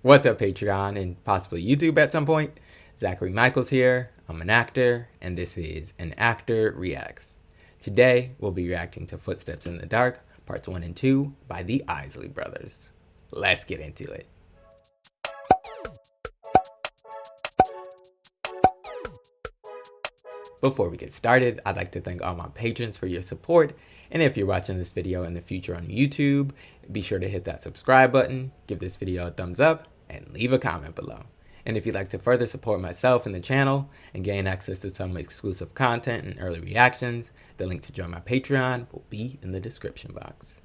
What's up, Patreon and possibly YouTube at some point? Zachary Michaels here. I'm an actor, and this is An Actor Reacts. Today, we'll be reacting to Footsteps in the Dark, Parts 1 and 2 by the Isley Brothers. Let's get into it. Before we get started, I'd like to thank all my patrons for your support, and if you're watching this video in the future on YouTube, be sure to hit that subscribe button, give this video a thumbs up, and leave a comment below. And if you'd like to further support myself and the channel and gain access to some exclusive content and early reactions, the link to join my Patreon will be in the description box.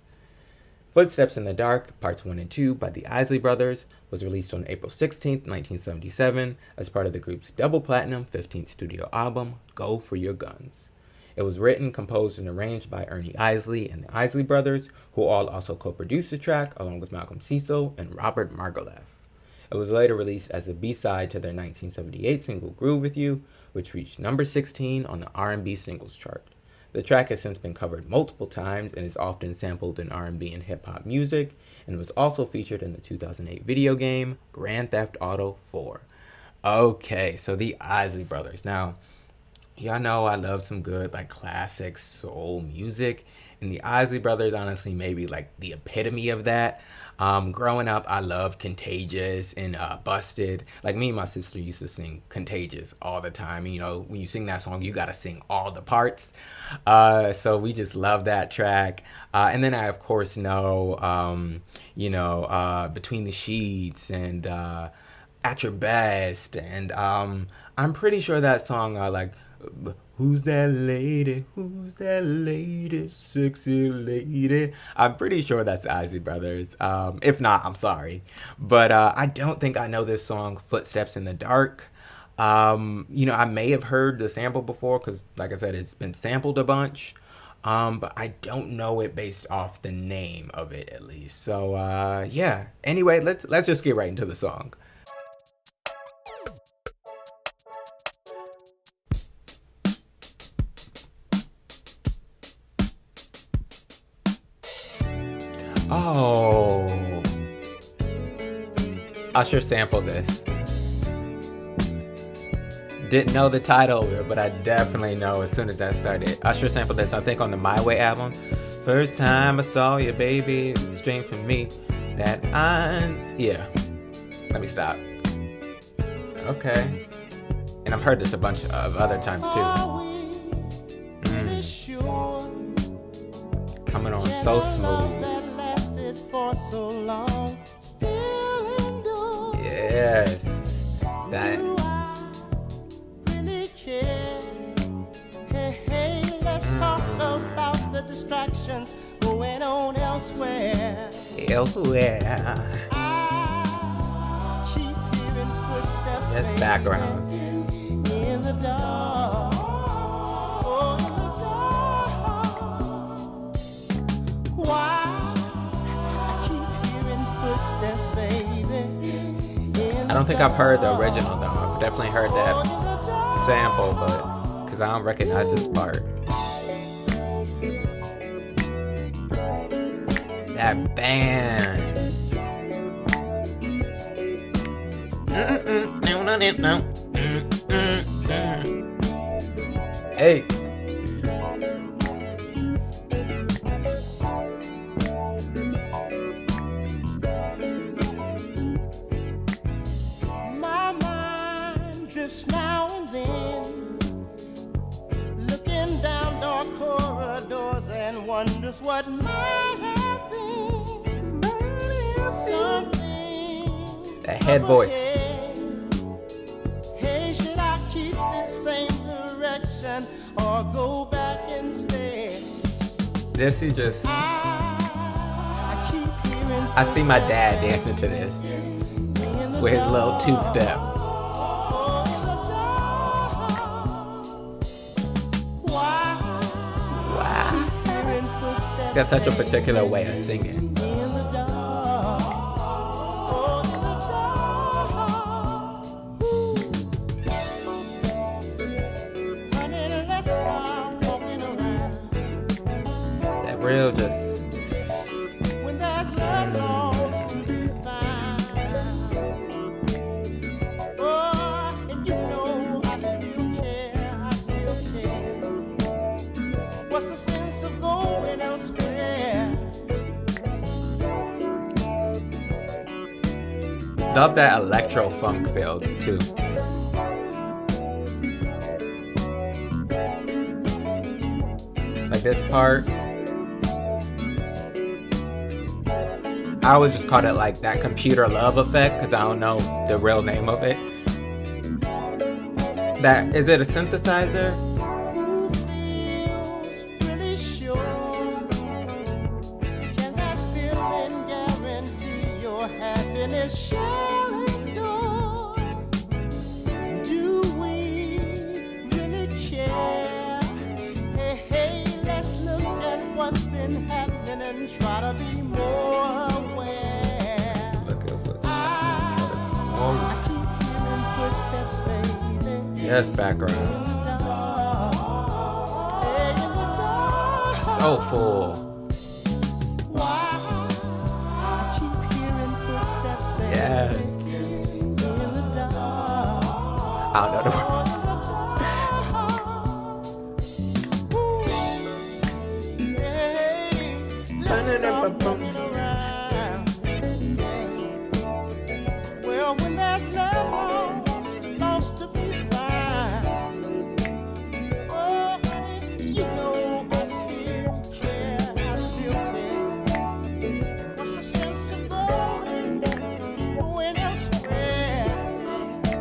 Footsteps in the Dark, Parts 1 and 2 by the Isley Brothers was released on April 16, 1977 as part of the group's double platinum 15th studio album, Go For Your Guns. It was written, composed, and arranged by Ernie Isley and the Isley Brothers, who all also co-produced the track along with Malcolm Cecil and Robert Margouleff. It was later released as a B-side to their 1978 single Groove With You, which reached number 16 on the R&B singles chart. The track has since been covered multiple times and is often sampled in R&B and hip hop music, and was also featured in the 2008 video game Grand Theft Auto 4. Okay, so the Isley Brothers. Now, y'all know I love some good classic soul music, and the Isley Brothers honestly may be the epitome of that. Growing up, I loved Contagious and Busted. Me and my sister used to sing Contagious all the time. You know, when you sing that song, you gotta sing all the parts. So we just love that track. And then I, of course, know, Between the Sheets and At Your Best. And I'm pretty sure that song, Who's that lady? Who's that lady? Sexy lady. I'm pretty sure that's the Isley Brothers. If not, I'm sorry. But I don't think I know this song, Footsteps in the Dark. I may have heard the sample before because, like I said, it's been sampled a bunch. But I don't know it based off the name of it, at least. So, yeah. Anyway, let's just get right into the song. Oh, Usher sampled this. Didn't know the title of it, but I definitely know as soon as that started. Usher sampled this, I think, on the My Way album. First time I saw you, baby, straight from me. Yeah. Let me stop. Okay. And I've heard this a bunch of other times too. Coming on so smooth. So long, yes, that. Really care. Hey, let's talk about the distractions going on elsewhere. Elsewhere. I keep hearing footsteps. Yes, background. In the dark. Oh, in the dark. Why? I don't think I've heard the original though. I've definitely heard that sample, but because I don't recognize this part. That band. Hey. Now and then, looking down dark corridors and wonders what might have been. Something. That head voice. Hey, should I keep this same direction or go back instead? This is just. I see my dad dancing to this with his little two-step. Got such a particular way of singing. That real just. Love that electro funk feel too. Like this part, I always just call it like that computer love effect because I don't know the real name of it. That is it a synthesizer? Who feels really sure? Can that feeling guarantee your happiness shall endure? Do we really care? Hey, hey, let's look at what's been happening and try to be more aware. Look at what's I keep hearing footsteps, baby. yes, background. So full. Yes. I don't know the Well, when there's love lost to be found, oh, honey, you know I still care, I still care. What's the sense of going elsewhere?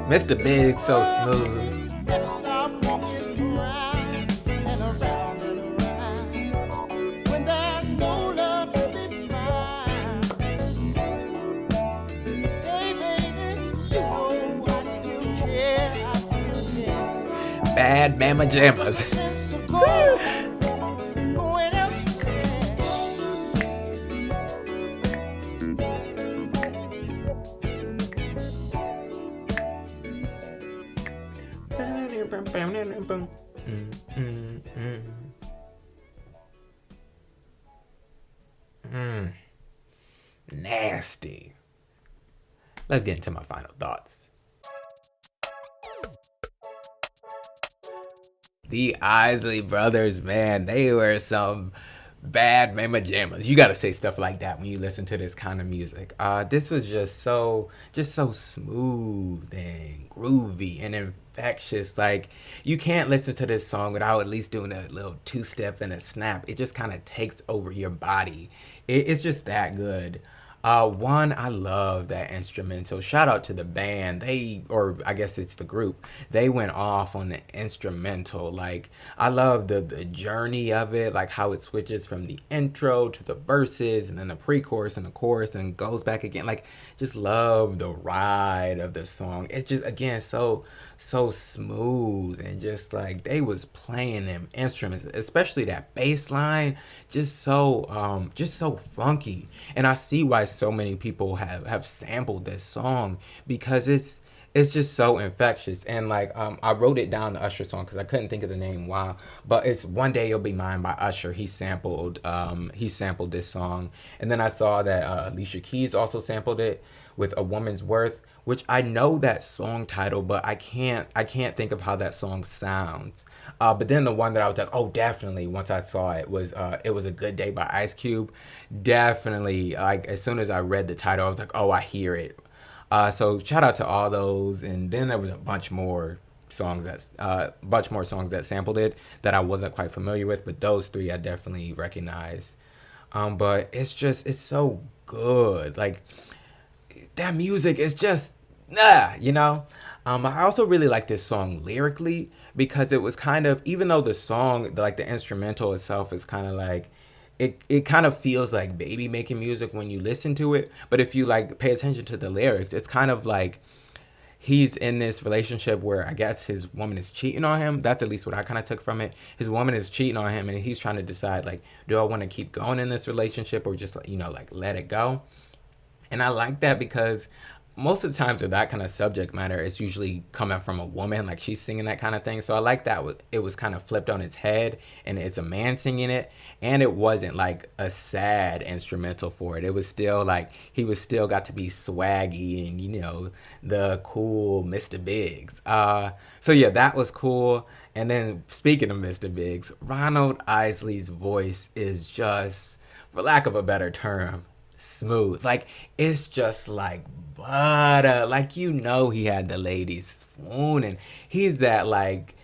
Mr. Big, so smooth. Let's stop walking around and around and around when there's no love to be found. Hey, baby, you know I still care, I still care. Bad Mama What's the Jammas. sense of going elsewhere? Nasty. Let's get into my final thoughts. The Isley Brothers, man, they were some bad mama jammas. You gotta say stuff like that when you listen to this kind of music. This was just so smooth and groovy and infectious. Like, you can't listen to this song without at least doing a little two-step and a snap. It just kind of takes over your body. It's just that good. One, I love that instrumental. Shout out to the band. Or I guess it's the group. They went off on the instrumental. Like, I love the journey of it, like how it switches from the intro to the verses and then the pre-chorus and the chorus and goes back again. Like, just love the ride of the song. It's just, again, so smooth, and just like they was playing them instruments, especially that bass line, just so funky. And I see why so many people have sampled this song, because it's just so infectious. And like, I wrote it down, the Usher song, because I couldn't think of the name. Wow. But it's One Day You'll Be Mine by Usher. He sampled this song. And then I saw that Alicia Keys also sampled it with A Woman's Worth, which I know that song title, but I can't think of how that song sounds. But then the one that I was like, oh, definitely, once I saw it was A Good Day by Ice Cube. Definitely, like, as soon as I read the title, I was like, oh, I hear it. So shout out to all those. And then there was a bunch more songs that sampled it that I wasn't quite familiar with, but those three I definitely recognized. But it's so good. Like, that music is just, you know. I also really like this song lyrically, because it was kind of, even though the song, like the instrumental itself is kind of like, it kind of feels like baby making music when you listen to it. But if you like pay attention to the lyrics, it's kind of like he's in this relationship where I guess his woman is cheating on him. That's at least what I kind of took from it. His woman is cheating on him, and he's trying to decide, like, do I want to keep going in this relationship or just, you know, like, let it go? And I like that, because most of the times with that kind of subject matter, it's usually coming from a woman, like she's singing that kind of thing. So I like that it was kind of flipped on its head, and it's a man singing it, and it wasn't like a sad instrumental for it. It was still like, he was still got to be swaggy and, you know, the cool Mr. Biggs. So yeah, that was cool. And then speaking of Mr. Biggs, Ronald Isley's voice is just, for lack of a better term, smooth. Like, it's just like butter. Like, you know, he had the ladies swooning. He's that like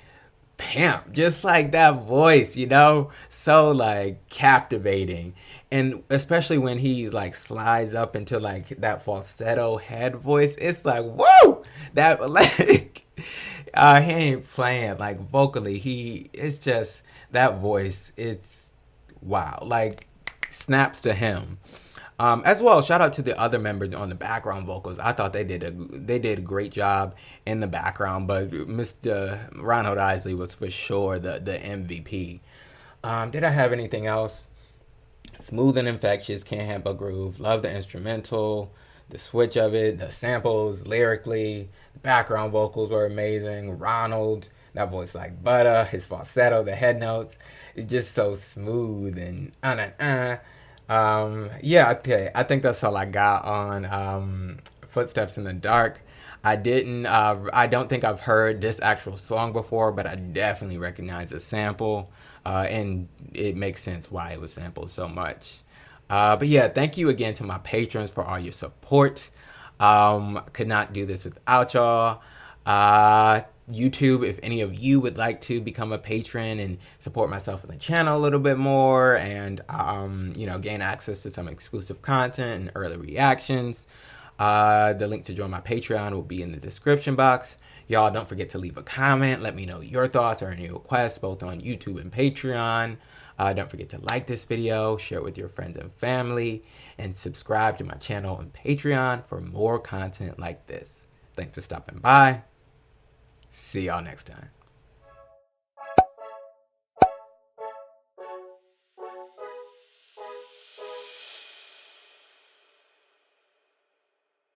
pimp, just like that voice, you know, so like captivating. And especially when he like slides up into like that falsetto head voice, it's like, whoa, that like he ain't playing like vocally. He, it's just that voice, it's wow, like snaps to him. As well, shout out to the other members on the background vocals. I thought they did a great job in the background, but Mr. Ronald Isley was for sure the MVP. Did I have anything else? Smooth and infectious, can't help but groove. Love the instrumental, the switch of it, the samples, lyrically, the background vocals were amazing. Ronald, that voice like butter, his falsetto, the head notes, it's just so smooth and yeah, okay. I think that's all I got on Footsteps in the Dark. I don't think I've heard this actual song before, but I definitely recognize the sample, and it makes sense why it was sampled so much. But yeah, thank you again to my patrons for all your support. Could not do this without y'all. YouTube, if any of you would like to become a patron and support myself and the channel a little bit more, and you know, gain access to some exclusive content and early reactions, the link to join my Patreon will be in the description box. Y'all don't forget to leave a comment, let me know your thoughts or any requests both on YouTube and Patreon. Don't forget to like this video, share it with your friends and family, and subscribe to my channel on Patreon for more content like this. Thanks for stopping by. See y'all next time.